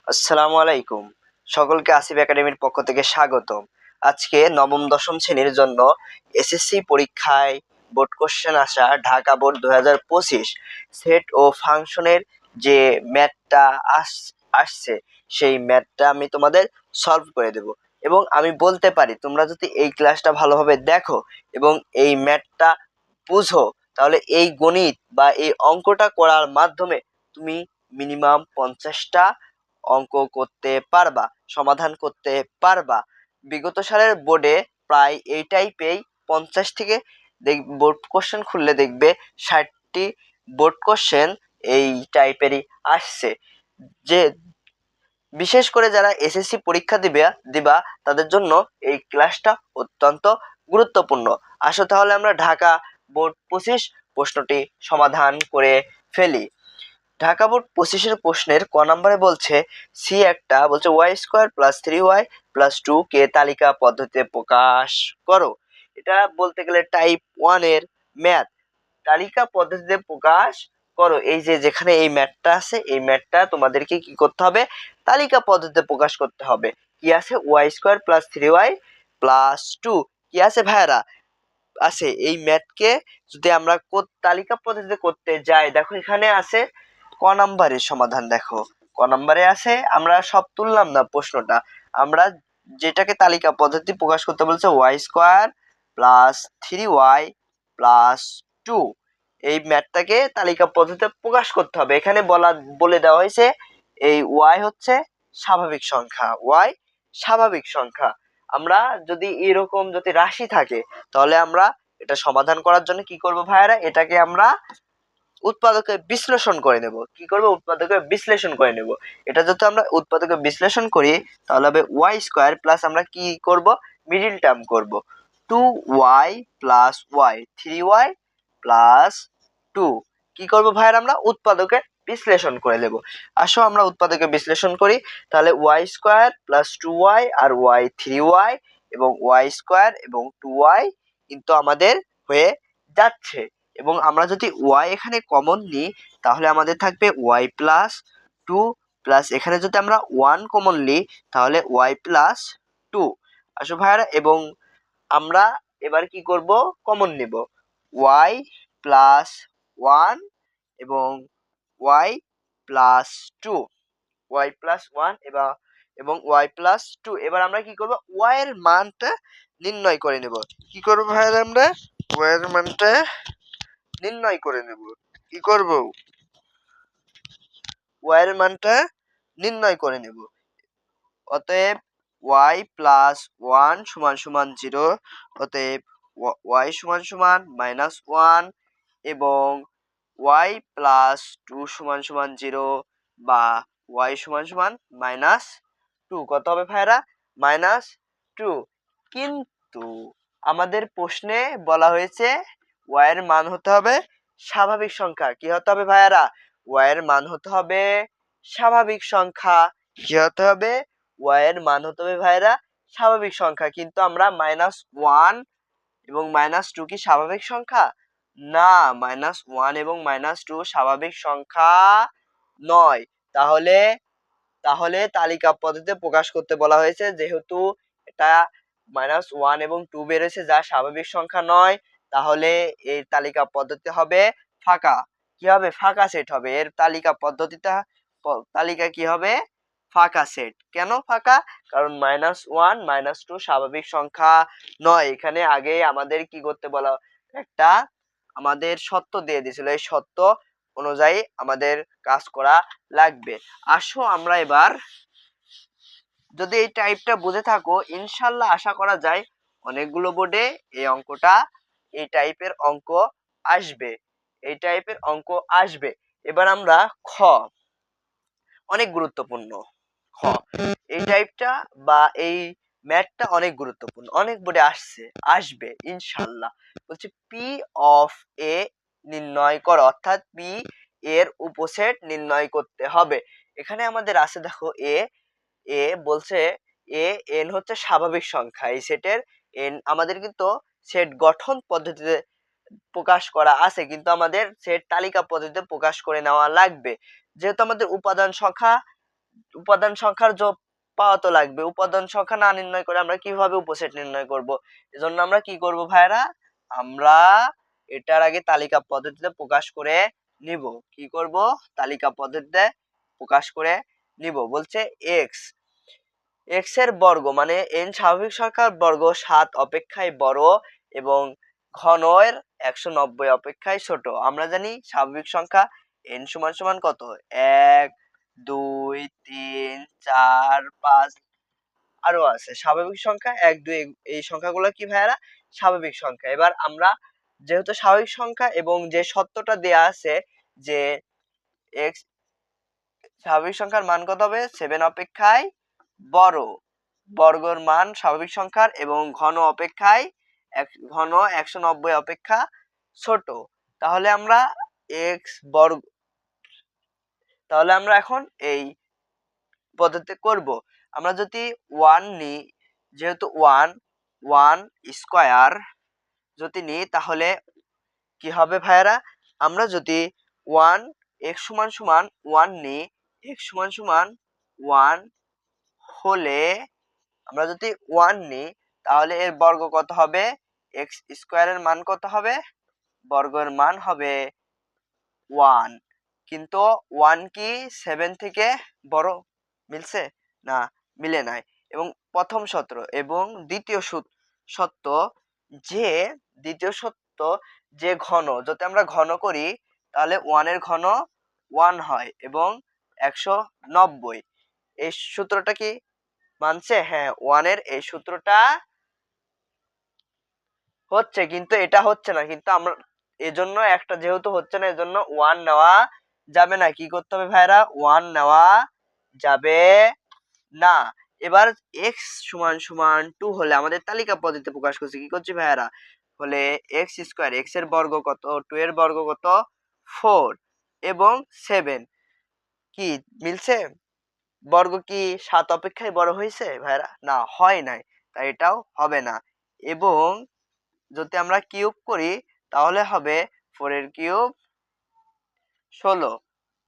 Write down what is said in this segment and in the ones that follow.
আসসালামু আলাইকুম। সকলকে আসিফ একাডেমির পক্ষ থেকে স্বাগতম। আজকে নবম দশম শ্রেণীর জন্য এসএসসি পরীক্ষায় বোর্ড কোশ্চেন আসা ঢাকা বোর্ড 2025 সেট ও ফাংশনের যে ম্যাথটা আসছে সেই ম্যাথটা আমি তোমাদের সলভ করে দেব এবং আমি বলতে পারি তোমরা যদি এই ক্লাসটা ভালোভাবে দেখো এবং এই ম্যাথটা বুঝো তাহলে এই গণিত বা এই অঙ্কটা করার মাধ্যমে তুমি মিনিমাম 50টা অঙ্ক করতে পারবা, সমাধান করতে পারবা। বিগত সালের বোর্ডে প্রায় এই টাইপেই 50 থেকে বোর্ড কোশ্চেন খুললে দেখবে 60টি বোর্ড কোশ্চেন এই টাইপেরই আসছে। যে বিশেষ করে যারা এসএসসি পরীক্ষা দিবা তাদের জন্য এই ক্লাসটা অত্যন্ত গুরুত্বপূর্ণ। আসো তাহলে আমরা ঢাকা বোর্ড 25 প্রশ্নটি সমাধান করে ফেলি। ঢাকা বোর্ড 25-এর প্রশ্নের ক নম্বরে বলছে সি একটা বলছে y² + 3y + 2 কে তালিকা পদ্ধতিতে প্রকাশ করো। এটা বলতে গেলে টাইপ 1 এর ম্যাথ। তালিকা পদ্ধতিতে প্রকাশ করো, এই যে যেখানে এই ম্যাথটা আছে এই ম্যাথটা তোমাদেরকে কি করতে হবে, তালিকা পদ্ধতিতে প্রকাশ করতে হবে। কি আছে, y² + 3y + 2 কি আছে ভাইয়ারা, আছে। এই ম্যাথকে যদি আমরা তালিকা পদ্ধতিতে করতে যাই, দেখো এখানে আছে ক নাম্বারের সমাধান। দেখো ক নাম্বারে আছে, আমরা সব তুললাম না প্রশ্নটা, আমরা যেটাকে তালিকা পদ্ধতি প্রকাশ করতে বলছে y² + 3y + 2, এই ম্যাথটাকে তালিকা পদ্ধতিতে প্রকাশ করতে হবে। এখানে বলে দেওয়া হয়েছে এই y হচ্ছে স্বাভাবিক সংখ্যা, y স্বাভাবিক সংখ্যা। আমরা যদি এরকম যদি রাশি থাকে তাহলে আমরা এটা সমাধান করার জন্য কি করব ভাইয়ারা, এটাকে আমরা উৎপাদকে বিশ্লেষণ করে নেব। কি করব, উৎপাদকে বিশ্লেষণ করে নেব। এটা যদি আমরা উৎপাদকে বিশ্লেষণ করি তাহলে হবে y² প্লাস আমরা কি করব, মিডিল টার্ম করব 2y + y 3y + 2। কি করব ভাইয়ারা, আমরা উৎপাদকে বিশ্লেষণ করে নেব। আসো আমরা উৎপাদকে বিশ্লেষণ করি। তাহলে y² + 2y আর y 3y এবং y² এবং 2y কিন্তু আমাদের হয়ে যাচ্ছে। এবং আমরা যদি y এখানে কমন নিই তাহলে আমাদের থাকবে y+2 প্লাস এখানে যদি আমরা 1 কমন নিই তাহলে y+2। আসো ভাইয়ারা, এবং আমরা এবার কি করব, কমন নিব y+1 এবং y+2, y+1 এবং y+2। এবার আমরা কি করব, y এর মানটা নির্ণয় করে নেব। কি করব ভাইয়ারা, আমরা y এর মানটা নির্ণয় করে নেব। কি করব, y এর মানটা নির্ণয় করে নেব। অতএব y+1 = 0, অতএব y = -1 এবং y+2 = 0 বা y = -2। কত হবে ভাইরা, -2। কিন্তু আমাদের প্রশ্নে বলা হয়েছে y এর মান হতে হবে স্বাভাবিক সংখ্যা। কি হতে হবে ভাইয়ারা, y এর মান হতে হবে স্বাভাবিক সংখ্যা। কি হতে হবে, y এর মান হতে হবে ভাইয়ারা স্বাভাবিক সংখ্যা। কিন্তু আমরা -1 এবং -2 কি স্বাভাবিক সংখ্যা? না, -1 এবং -2 স্বাভাবিক সংখ্যা নয়। তাহলে তাহলে তালিকা পদ্ধতিতে প্রকাশ করতে বলা হয়েছে, যেহেতু এটা -1 এবং 2 বের হয়েছে যা স্বাভাবিক সংখ্যা নয়, তাহলে এর তালিকা পদ্ধতি হবে ফাঁকা। কি হবে, ফাঁকা সেট হবে। এর তালিকা পদ্ধতিটা তালিকা কি হবে, ফাঁকা সেট। কেন ফাঁকা, কারণ -1 -2 স্বাভাবিক সংখ্যা নয়। এখানে আগে আমাদের কি করতে বলা, একটা আমাদের সত্য দিয়ে দিয়েছিল, এই সত্য অনুযায়ী আমাদের কাজ করা লাগবে। আসো আমরা এবার, যদি এই টাইপটা বুঝে থাকো ইনশাল্লাহ আশা করা যায় অনেকগুলো বোর্ডে এই অঙ্কটা, এই টাইপের অঙ্ক আসবে, এই টাইপের অঙ্ক আসবে। এবার আমরা খ, অনেক গুরুত্বপূর্ণ খ, এই টাইপটা বা এই ম্যাথটা অনেক গুরুত্বপূর্ণ, অনেক বোর্ডে আসবে ইনশাল্লাহ। বলছে পি অফ এ নির্ণয় করো, অর্থাৎ পি এর উপসেট নির্ণয় করতে হবে। এখানে আমাদের আছে দেখো এ বলছে এন হচ্ছে স্বাভাবিক সংখ্যা। এই সেটের এন আমাদের কিন্তু সেট গঠন পদ্ধতিতে প্রকাশ করা আছে, কিন্তু আমাদের সেট তালিকা পদ্ধতিতে প্রকাশ করে নেওয়া লাগবে। যেহেতু আমাদের উপাদান সংখ্যা উপাদান সংখ্যার যোগ পাওয়া তো লাগবে, উপাদান সংখ্যা না নির্ণয় করে আমরা কিভাবে উপসেট নির্ণয় করব? এজন্য আমরা কি করব ভাইরা, আমরা এটার আগে তালিকা পদ্ধতিতে প্রকাশ করে নিব। কি করব? তালিকা পদ্ধতিতে প্রকাশ করে নিব। বলছে এক্স এর বর্গ মানে n স্বাভাবিক সংখ্যার বর্গ 7 অপেক্ষায় বড় এবং ঘনের 190 অপেক্ষায় ছোট। আমরা জানি স্বাভাবিক সংখ্যা n সমান সমান কত? 1 2 3 4 5 আরো আছে স্বাভাবিক সংখ্যা 1 2 এই সংখ্যাগুলো কি ভাইয়ারা? স্বাভাবিক সংখ্যা। এবার আমরা যেহেতু স্বাভাবিক সংখ্যা এবং যে সত্যটা দেয়া আছে যে x স্বাভাবিক সংখ্যার মান কত হবে? 7 অপেক্ষায় বড়, বর্গের মান স্বাভাবিক সংখ্যার এবং ঘন অপেক্ষায় ঘন 190 অপেক্ষা ছোট। তাহলে আমরা x বর্গ, তাহলে আমরা এখন এই পদ্ধতি করব। আমরা যদি 1 নিই, যেহেতু 1 স্কয়ার যদি নিই তাহলে কি হবে ভাইয়ারা? আমরা যদি 1 x সমান সমান 1 নিই, x সমান সমান 1 হলে আমরা যদি 1 নিই তাহলে এর বর্গ কত হবে? x স্কয়ারের মান কত হবে? বর্গের মান হবে 1। কিন্তু 1 কি 7 থেকে বড়? মিলছে? না, মিলে নাই। এবং প্রথম সূত্র এবং দ্বিতীয় সত্য যে দ্বিতীয় সত্য যে ঘন, যদি আমরা ঘন করি তাহলে 1 এর ঘন 1 হয় এবং 190। এই সূত্রটা কি মানছে? হ্যাঁ, 1 এর এই সূত্রটা হচ্ছে, কিন্তু এটা হচ্ছে না। কিন্তু আমরা এজন্য একটা যেহেতু হচ্ছে না এজন্য 1 নেওয়া যাবে না। কি করতে হবে ভাইরা? 1 নেওয়া যাবে না। এবার x সমান সমান 2 হলে আমাদের তালিকা পদ্ধতিতে প্রকাশ করছি। কি করছি ভাইরা? হলে x স্কয়ার, x এর বর্গ কত? 2 এর বর্গ কত? 4 এবং 7 কি মিলছে? বর্গ কি 7 অপেক্ষায় বড় হয়েছে ভাইরা? না, হয় নাই। তাই এটাও হবে না। এবং যদি আমরা কিউব করি তাহলে হবে 4 এর কিউব 16।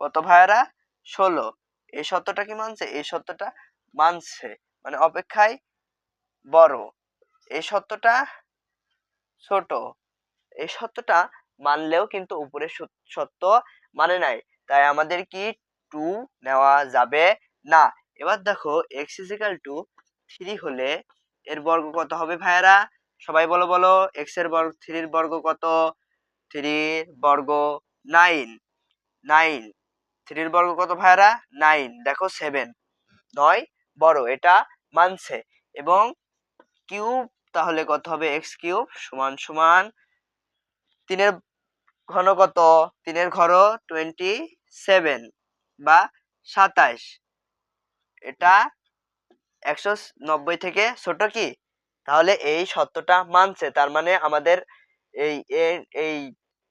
কত ভাইয়ারা? 16। এই সত্যটা কি মানছে? এই সত্যটা মানছে, মানে অপেক্ষায় বড়। এই সত্যটা ছোট। এই সত্যটা মানলেও কিন্তু উপরের সত্য মানে নাই। তাই আমাদের কি 2 নেওয়া যাবে না। এবার দেখো x = 3 হলে এর বর্গ কত হবে ভাইয়ারা? সবাই বলো বলো, x এর বর্গ 3 এর বর্গ কত? 3 এর বর্গ 9। 9 3 এর বর্গ কত ভাইয়ারা? 9। দেখো 7 9 বড়, এটা মানছে। এবং কিউব তাহলে কত হবে? x কিউব সমান সমান 3 এর ঘন কত? 3 এর ঘন 27 বা 27। এটা 190 থেকে ছোট কি? তাহলে এই সত্যটা মানছে। তার মানে আমাদের এই এই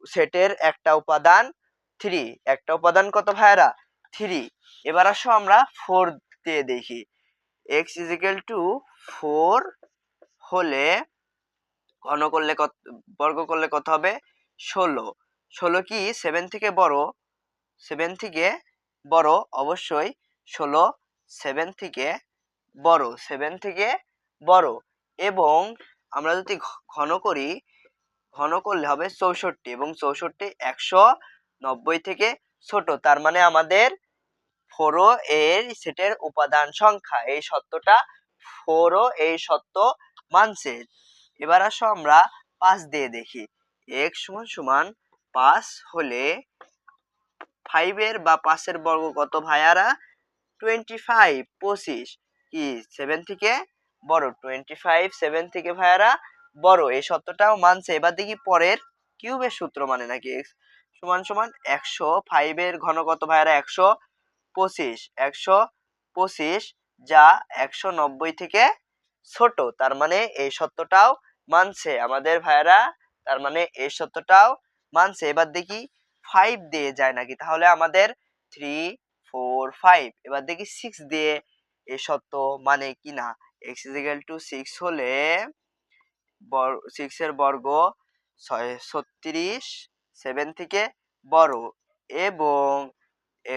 সেটের একটা উপাদান 3। একটা উপাদান কত ভাইয়ারা? 3। এবার আসো আমরা 4 দিয়ে দেখি। x = 4 হলে ঘন করলে কত, বর্গ করলে কত হবে? 16। 16 কি 7 থেকে বড়? 7 থেকে বড় অবশ্যই। 16 7 থেকে বড়, 7 থেকে বড়। এবং আমরা যদি ঘন করি, ঘন করলে হবে 64 এবং 64 190 থেকে ছোট। তার মানে আমাদের 4 এর সেটের উপাদান সংখ্যা, এই সত্যটা 4 এই সত্য মানছে। এবার আসো আমরা 5 দিয়ে দেখি। x সমান সমান 5 হলে 5 এর বা 5 এর বর্গ কত ভাইয়ারা? 25 25 কি 7 থেকে বড়? 25 7 থেকে ভাইয়ারা বড়। এই সত্যটাও মানছে। এবার দেখি পরের কিউবের সূত্র মানে নাকি x সমান সমান 100। 5 এর ঘন কত ভাইয়ারা? 125 125 যা 190 থেকে ছোট। তার মানে এই সত্যটাও মানছে আমাদের ভাইয়ারা। তার মানে এই সত্যটাও মানছে। এবার দেখি 5 দিয়ে যায় নাকি। তাহলে আমাদের 3 4 5। এবার দেখি 6 দিয়ে এই সত্য মানে কিনা। x = 6 হলে 6 এর বর্গ 36 7 থেকে বড় এবং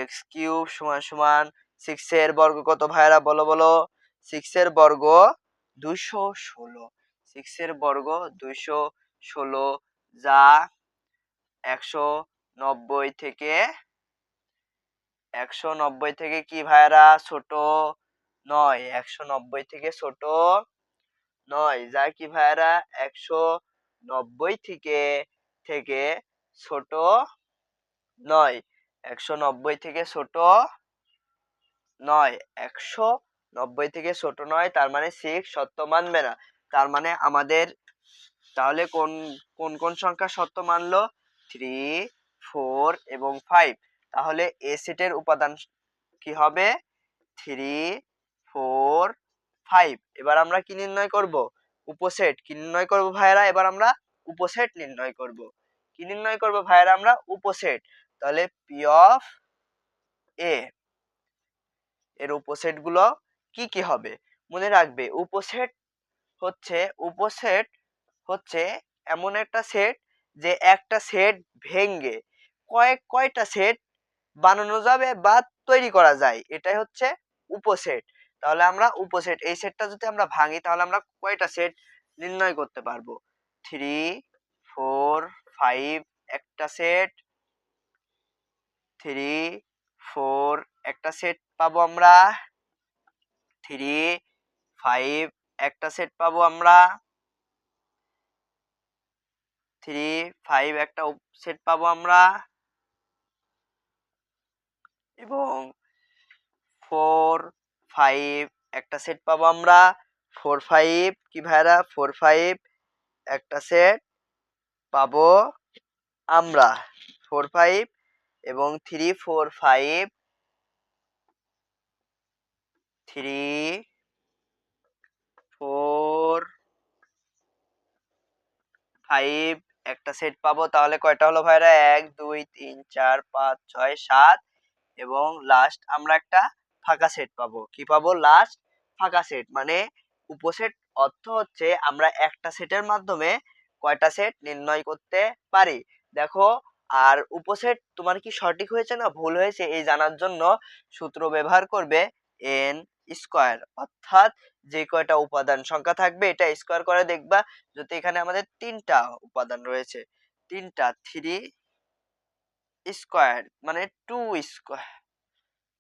x কিউব সমান সমান 6 এর বর্গ কত ভাইরা বলো বলো 6 এর বর্গ 216 6 এর বর্গ 216 যা 190 থেকে 190 থেকে কি ভাইরা ছোট নয় 190 থেকে ছোট নয় যা কি ভাইরা 190 থেকে থেকে ছোট নয় 190 থেকে ছোট নয় 190 থেকে ছোট নয় তার মানে 6 সত্য মানবে না তার মানে আমাদের তাহলে কোন কোন কোন সংখ্যা সত্য মানলো 3 4 এবং 5 তাহলে এ সেটের উপাদান কি হবে 3 4 5 এবার আমরা কি নির্ণয় করব উপসেট কি নির্ণয় করব ভাইরা এবার আমরা উপসেট নির্ণয় করব কি নির্ণয় করব ভাইরা আমরা উপসেট তাহলে পি অফ এ এর উপসেট গুলো কি কি হবে মনে রাখবে উপসেট হচ্ছে এমন একটা সেট যে একটা সেট ভেঙে কয়টা সেট বানানো যাবে বা তৈরি করা যায় এটাই হচ্ছে উপসেট তাহলে আমরা উপসেট এই সেটটা যদি আমরা ভাঙি তাহলে আমরা কয়টা সেট নির্ণয় করতে পারবো 3 4 5 একটা সেট 3 4 একটা সেট পাবো আমরা 3 5 একটা সেট পাবো আমরা 3 5 একটা সেট পাবো আমরা এবং 4 5 একটা সেট পাবো আমরা 4 5 কি ভাইরা 4 5 একটা সেট পাবো আমরা 4 5 এবং 3 4 5 3 4 5 একটা সেট পাবো তাহলে কয়টা হলো ভাইরা 1 2 3 4 5 6 7 এবং লাস্ট আমরা একটা ফাঁকা সেট পাবো কি পাবো লাস্ট ফাঁকা সেট মানে উপসেট অর্থ হচ্ছে আমরা একটা সেটের মাধ্যমে কয়টা সেট নির্ণয় করতে পারি দেখো আর উপসেট তোমার কি সঠিক হয়েছে না ভুল হয়েছে এই জানার জন্য সূত্র ব্যবহার করবে n স্কয়ার অর্থাৎ যে কয়টা উপাদান সংখ্যা থাকবে এটা স্কয়ার করে দেখবা যদি এখানে আমাদের তিনটা উপাদান রয়েছে তিনটা 3 স্কয়ার মানে 2 স্কয়ার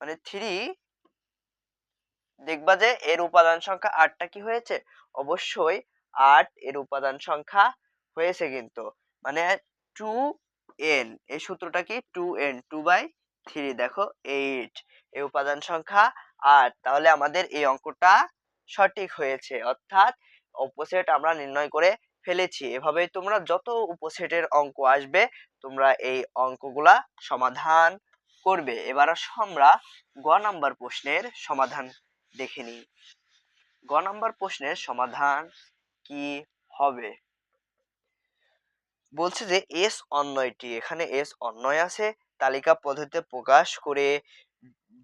মানে 3 দেখবা যে এর উপাদান সংখ্যা 8টা কি হয়েছে অবশ্যই 8 এর উপাদান সংখ্যা হয়েছে কিন্তু মানে 2n এই সূত্রটা কি 2n 2/3 দেখো 8 এই উপাদান সংখ্যা 8 তাহলে আমাদের এই অঙ্কটা সঠিক হয়েছে অর্থাৎ উপসেট আমরা নির্ণয় করে ফেলেছি এভাবেই তোমরা যত উপসেটের অঙ্ক আসবে তোমরা এই অঙ্কগুলা সমাধান করবে এবার আমরা গ নাম্বার প্রশ্নের সমাধান দেখে নিই গ নাম্বার প্রশ্নের সমাধান কি হবে বলছে যে এস অন্যয়টি এখানে এস অন্যয় আছে তালিকা পদ্ধতিতে প্রকাশ করে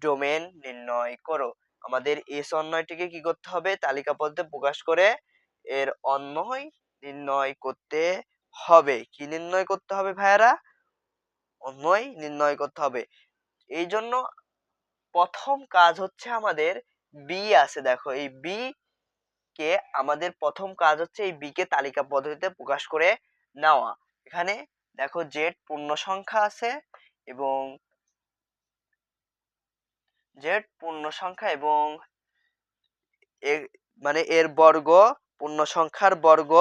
ডোমেন নির্ণয় করো আমাদের এস অন্যয়টিকে কি করতে হবে তালিকা পদ্ধতিতে প্রকাশ করে এর অন্যয় নির্ণয় করতে হবে কি নির্ণয় করতে হবে ভাইয়ারা অন্যয় নির্ণয় করতে হবে এই জন্য প্রথম কাজ হচ্ছে আমাদের বি আছে দেখো এই বি কে আমাদের প্রথম কাজ হচ্ছে এই বি কে তালিকা পদ্ধতিতে প্রকাশ করে নেওয়া এখানে দেখো জেড পূর্ণ সংখ্যা আছে এবং জেড পূর্ণ সংখ্যা এবং মানে এর বর্গ পূর্ণ সংখ্যার বর্গ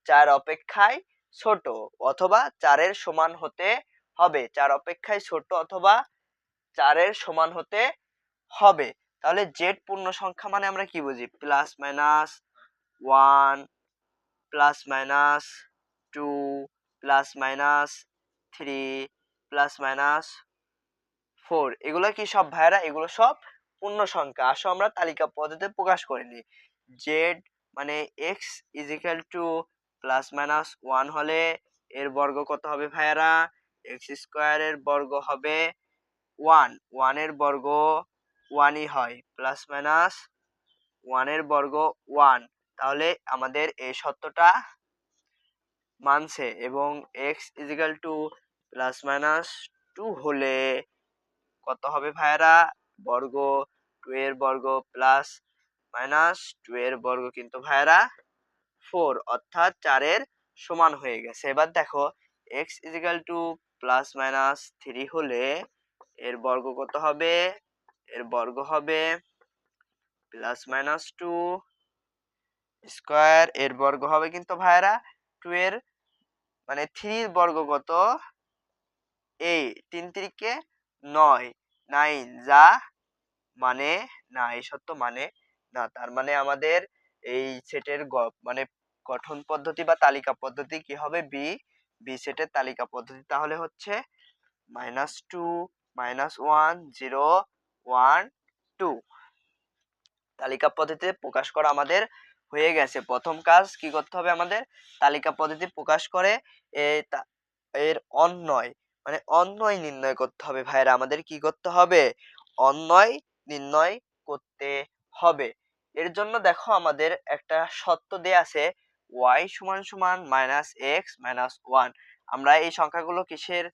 4 অপেক্ষায় ছোট অথবা 4 এর সমান হতে হবে 4 অপেক্ষায় ছোট অথবা 4 এর সমান হতে হবে তাহলে জেড পূর্ণ সংখ্যা মানে আমরা কি বুঝি plus minus 1 plus minus 2 plus minus 3 plus minus 4 এগুলো কি সব ভাইরা এগুলো সব পূর্ণ সংখ্যা আসো আমরা তালিকা পদ্ধতিতে প্রকাশ করে নিই জেড মানে x is equal to plus minus 1 হলে এর বর্গ কত হবে ভাইরা x স্কয়ার এর বর্গ হবে 1 1 এর বর্গ 1ই হয় প্লাস মাইনাস 1 এর বর্গ 1 তাহলে আমাদের এই সত্যটা মানছে এবং x is equal to plus minus 2 হলে কত হবে ভাইরা বর্গ 2 এর বর্গ প্লাস মাইনাস 2 এর বর্গ কিন্তু ভাইরা 4 অর্থাৎ 4 এর সমান হয়ে গেছে। এবার দেখো x প্লাস মাইনাস 3 হলে এর বর্গ কত হবে? এর বর্গ হবে প্লাস মাইনাস 2 স্কয়ার, এর বর্গ হবে কিন্তু ভাইরা 2 এর মানে 3 এর বর্গ কত? 8, 3 3 9, 9 যা মানে না, এই সত্য মানে না, তার মানে আমাদের এই সেটের মানে গঠন পদ্ধতি বা তালিকা পদ্ধতি কি হবে? বি সেটের তালিকা পদ্ধতি তাহলে হচ্ছে -2 -1 0 1 2 তালিকা পদ্ধতিতে প্রকাশ করা আমাদের হয়ে গেছে। প্রথম কাজ কি করতে হবে আমাদের? তালিকা পদ্ধতি প্রকাশ করে এর অন্বয় মানে অন্বয় নির্ণয় করতে হবে ভাইরা। আমাদের কি করতে হবে? অন্বয় নির্ণয় করতে হবে। এর জন্য দেখো আমাদের একটা শর্ত দেয়া আছে y -x - 1। আমরা এই সংখ্যাগুলো কিসের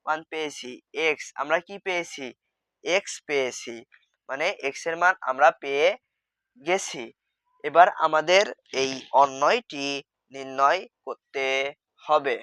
মান পেয়েছি? x। আমরা কি পেয়েছি? x পেয়েছি, মানে x এর মান আমরা পেয়ে গেছি। এবার আমাদের এই অন্বয়টি নির্ণয় করতে হবে।